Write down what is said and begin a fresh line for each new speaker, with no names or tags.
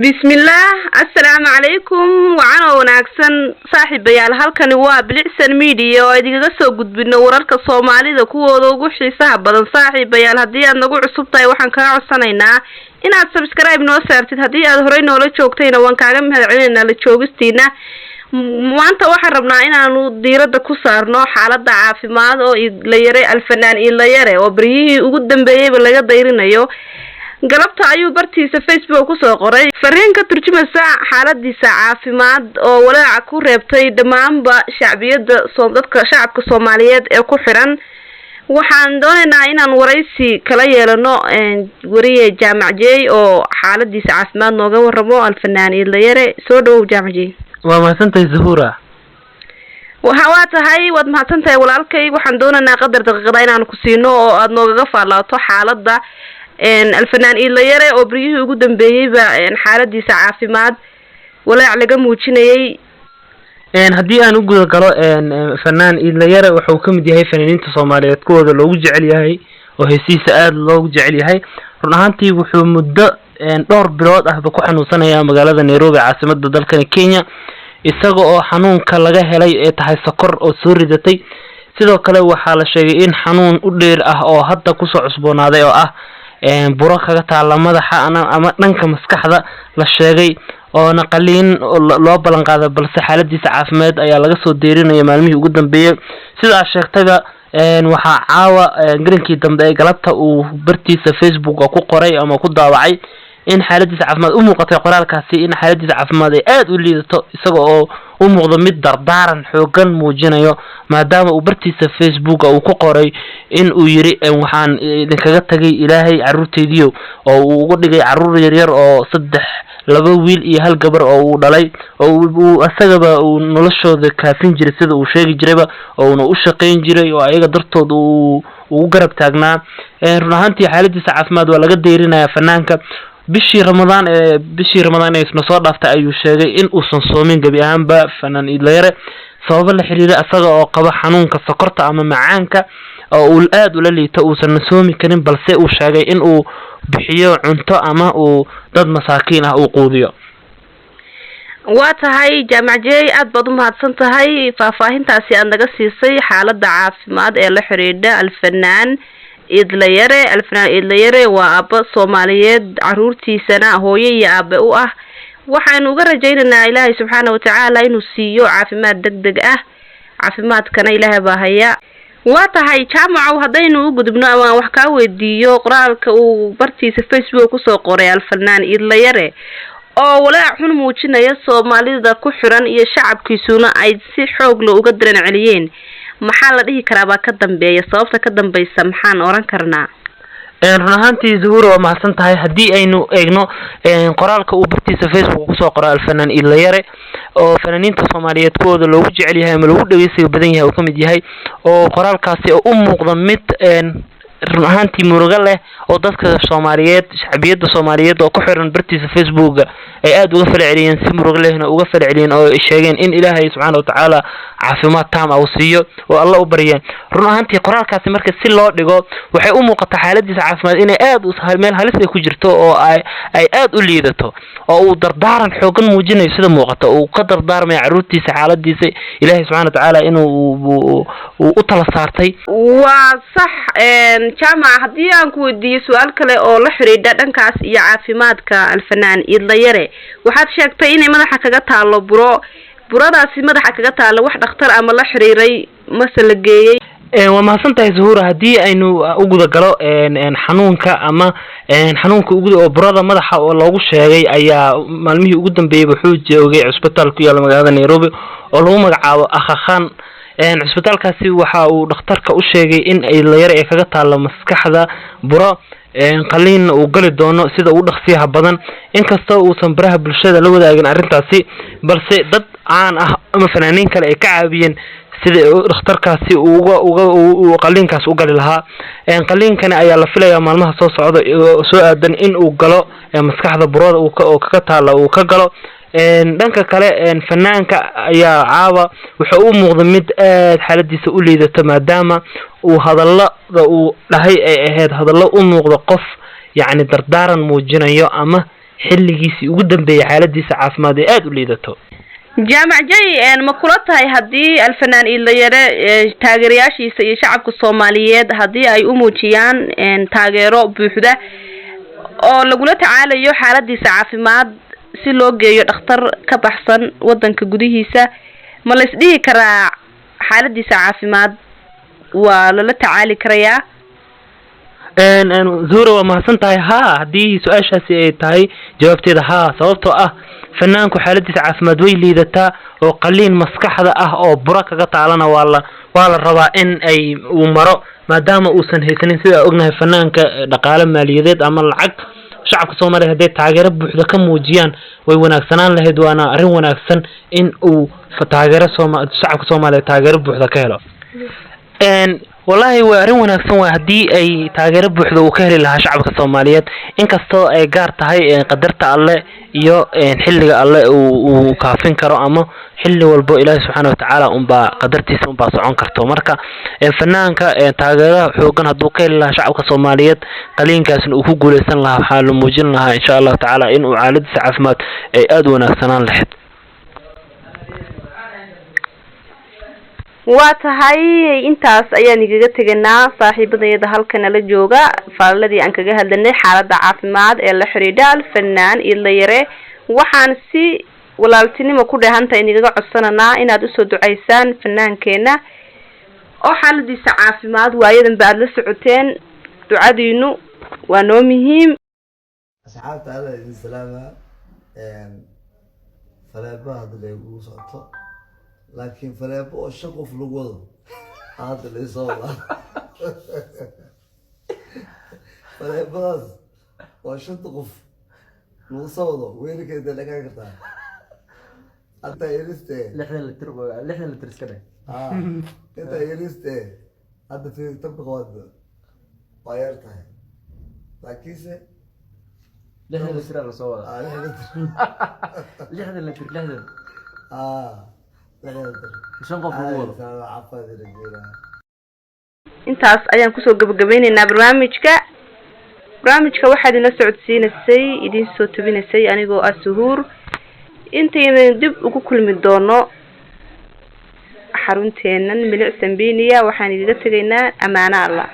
بسم الله السلام عليكم وعنا وناكسن صاحب بيال halkani waa bilicsan media oo idiga soo gudbino wararka Soomaalida kuwooda ugu xiisaha badan saaxiib bayaal hadii aad nagu cusub tahay waxaan ka codsanaynaa inaad subscribe noo saartid hadii aad horey noola joogtayna waan kaaga mahadcelinaynaa la joogistiina maanta waxaan rabnaa inaanu diirada ku saarno xaaladda caafimaad oo la yaray alfanaan la yaray oo bariyihii ugu dambeeyay laga dayrinayo galabta ayuu bartiisa Facebook ku soo qoray fariin ka turjumaysa xaaladiisa caafimaad oo walaac ku reebtay dhamaanba dadka shacabka Soomaaliyeed ee ku xiran waxaan doonaynaa inaan waraysi kala yeelano wariye Jaamac Jeey oo xaaladiisa caafimaad nooga warramo alfanaan la yaray soo dhaw Jaamac Jeey
waa mahadsantahay Zuhura
waad mahadsantahay walaalkay waxaan doonaynaa qadar daqiiqada inaan ku siino oo aad nooga faalaato xaaladda الفنان إلا يرى أبريه وجودن بيبا حالة عافماد ولا على موجيني
هدي أنا أقول قراء فنان إلا يرى وحكم دي هاي فنانين تصوماليات كود لو جعل هاي وهي سيساء لو جعل هاي رنهانتي وحو مدة دور بلاد أهبكو حنو سنة يا مقالة نيروبي عاصمة دالكن كينيا إساقو حنون كالغا هلاي تحي سكر أو سوري داتي سيدو كلا وحالة شيئين حنون أدير أو حتى كسو عصبون هذا أو buraha kaga taala madaxa ama dhanka maskaxda la sheegay oo naqaliin loo balan qaaday balse xaaladiisa caafimaad ayaa laga soo deerinaya maalmihii ugu dambeeyay sida sheegtayba waxa caawa garinkii dambe ee galabta uu bartiisa Facebook ku qoray ama ku daawacay in xaaladiisa caafimaad u muuqatay qoraalkaasi in xaaladiisa caafimaad ay aad u liidato isaga oo u muuqdo mid dardaaran xoogan muujinayo maadaama uu bartiisa Facebook uu ku qoray in uu yiri waxaan idinkaga tagay Ilaahay caruurteediyo oo uu ugu dhigay caruur yar yar oo laba wiil iyo hal gabar oo uu dhalay oo uu asagaba uu noloshooda kaafin jiray sida uu sheegi jirayba oo uu u shaqeyn jiray oo ayaga dartood uu garab taagnaa runaantii xaaladiisa caafimaad waa laga deerinaya fanaanka bishii Ramadaan ay soo dhaaftay ayuu sheegay in uu san soomin gabi ahaanba fanaan la yare sabab la xiriira asaga oo qaba xanuunka sokorta ama macaanka oo uu aad u la liito uu san soomi karin balse uu sheegay in uu bixiyo cunto ama uu dad masaakiin ah uu quudiyo
tahay Jaamac Jeey aad baad u mahadsan tahay faahfaahintaasi aad naga siisay xaaladda caafimaad ee la xiriirda alfanaan الفنان إلا يرى وأب صوماليات عرورتي سنة هوية أب وأه وحن وجرجينا إلهي سبحانه وتعالى إنه سيو عافمات دق عافمات كان إله بهيا واتهاي جامع وهدينو قدبنا وحكاوي ديو قرالك وبرتي في فيسبوك وسوقوري الفنان إلا يرى oo walaa xun muujinaya Soomaalida ku xiran iyo shacabkiisuna ay si xoog leh uga diran celiyeen maxaa la dhihi karaa ka dambeeya sababta ka dambaysa maxaan oran karnaa
runaantii Zuhur waa mahadsan tahay hadii aynu eegno qoraalka uu bartiisa Facebook ku soo qoray alfanaan ila yare oo fanaaniinta Soomaaliyeed kooda loogu jecel yahay ama loogu dhageysiga badan yahay oo kamid yahay oo qoraalkaasi u muuqda mid runaantii muruga leh oo dadka Soomaaliyeed shacbiyada Soomaaliyeed oo ku xiran bartiisa Facebook ay aad uga falceliyeen si muruga lehna uga falceliyeen oo sheegeen in Ilaahay subhanahu wa ta'ala caafimaad taam ah siiyo oo Allah u bariyeen runaantii qoraalkaasi marka si loo dhigo waxay u muuqataa xaaladiisa caafimaad inay aad u meel halis ay ku jirto oo ay aad u liidato oo uu dardaaran xoogan muujinayo sida muuqata oo ka dardaarmay caruurtiisa xaaladiisa Ilaahay subhanahu wa ta'ala inuu u tala saartay
waa sax jaamac hadii aan ku weydiiyo su'aal kale oo la xiriira dhankaas iyo caafimaadka alfanaan ila yare waxaad sheegtay in madaxa kaga taalo buradaasi madaxa kaga taalo wax dhakhtar ama la xiriiray masala geeyay
waa mahadsantahay Zuhura hadii aynu u guda galo xanuunka ama xanuunka oo burada madaxa oo loogu sheegay ayaa maalmihii ugu dambeeyay wuxuu joogay cusbitaal ku yaala magaalada Nairobi oo lagu magacaabo Aga Khan cusbitaalkaasi waxa uu dhakhtarka u sheegay in ay la yar ee kaga taalo maskaxda buro qaliin uu gali doono sida uu dhaqsiyaha badan inkastoo uu san baraha bulshada la wadaagin arintaasi balse dad aan ah ama fanaaniin kale ay ka caabiyeen sida dhakhtarkaasi uu qaliinkaas u gali lahaa qaliinkana ayaa la filayaa maalmaha soo socda soo aadan in uu galo maskaxda burada oo kaga taalo uu ka galo dhanka kale fanaanka ayaa caawa wuxuu u muuqda mid aad xaaladiisa u liidato maadaama uu hadallada uu dhahay ay ahayd hadallo u muuqda qof يعني دردارن موجينيو أما xilligiisii ugu dambeeyay xaaladiisa caafimaad ee aad u liidato.
jaamac jay ma kula tahay haddii alfanaan iidlayare taageerayaashiisa iyo shacabka Soomaaliyeed haddii ay u muujiyaan taageero buuxda oo lagula tacaalayo xaaladiisa caafimaad si loo geeyo dhakhtar ka baxsan wadanka gudihiisa ma la isdhihi karaa xaaladiisa caafimaad waa la tacaali karayaa
Zuhra waa mahadsantahay haddii su-aashaasi ay tahay jawaabteeda sababtoo ah fanaanku xaaladiisa caafimaad way liidataa oo qaliin maskaxda ah oo bura kaga taalana waa la rabaa in ay uu maro maadaama uusan haysanin sida ognahay fanaanka dhaqaale maaliyadeed ama lacag shacabka Soomaaliyeed haday taageero buuxda ka muujiyaan way wanaagsanaan lahayd waana arrin wanaagsan in uu taageero shacabka Soomaaliyeed taageero buuxda ka helo wallahi waa arrin wanaagsan waa hadii ay taageero buuxda uu ka heli lahaa shacabka Soomaaliyeed inkastoo ay gaar tahay qadarta Alle iyo xilliga Alle uu kaafin karo ama xilli walbo Ilaahay subhanahu wa ta'ala qadartiisa socon karto marka fanaanka taageero xoogan haduu ka heli lahaa shacabka Soomaaliyeed qaliinkaasna uu ku guuleysan lahaa waxa la muujin lahaa insha Allah ta'ala in uu xaaladiisa caafimaad ay aad wanaagsanaan lahayd
waa tahay intaas ayaan igaga teganaa saaxiibadayda halkan la jooga faaladii aan kaga hadlanay xaaladda caafimaad ee la xiriidha alfanaan iidlayare waxaan si walaaltinimo ku dhaahanta inaga codsananaa inaad u soo duceysaan fannaankeena oo xaaladiisa caafimaad waayadan baad la socoteen ducadiinu waa noo muhiim
asxaabta alla idin salaama faleebaha hadday ugu socoto laakiin faleebo oo shan qof lagu wado hadda la isoo wada faleebadaas waa shanta qof lagu soo wado weelkeeda laga kartaa hadda yariste 6 litir iska dheh inta yariste hadda fi tabqaad waa yar tahay laakiinse 6 litir la soo wada 6 litir
intaas ayaan kusoo gabagabaynaynaa barnaamijka waxaad ina socodsiinaysay idin soo tabinaysay anigoo ah Suhuur intayna dib ugu kulmi doono xarunteenan Bilicsan Media waxaan idiga tagaynaa amaana Allah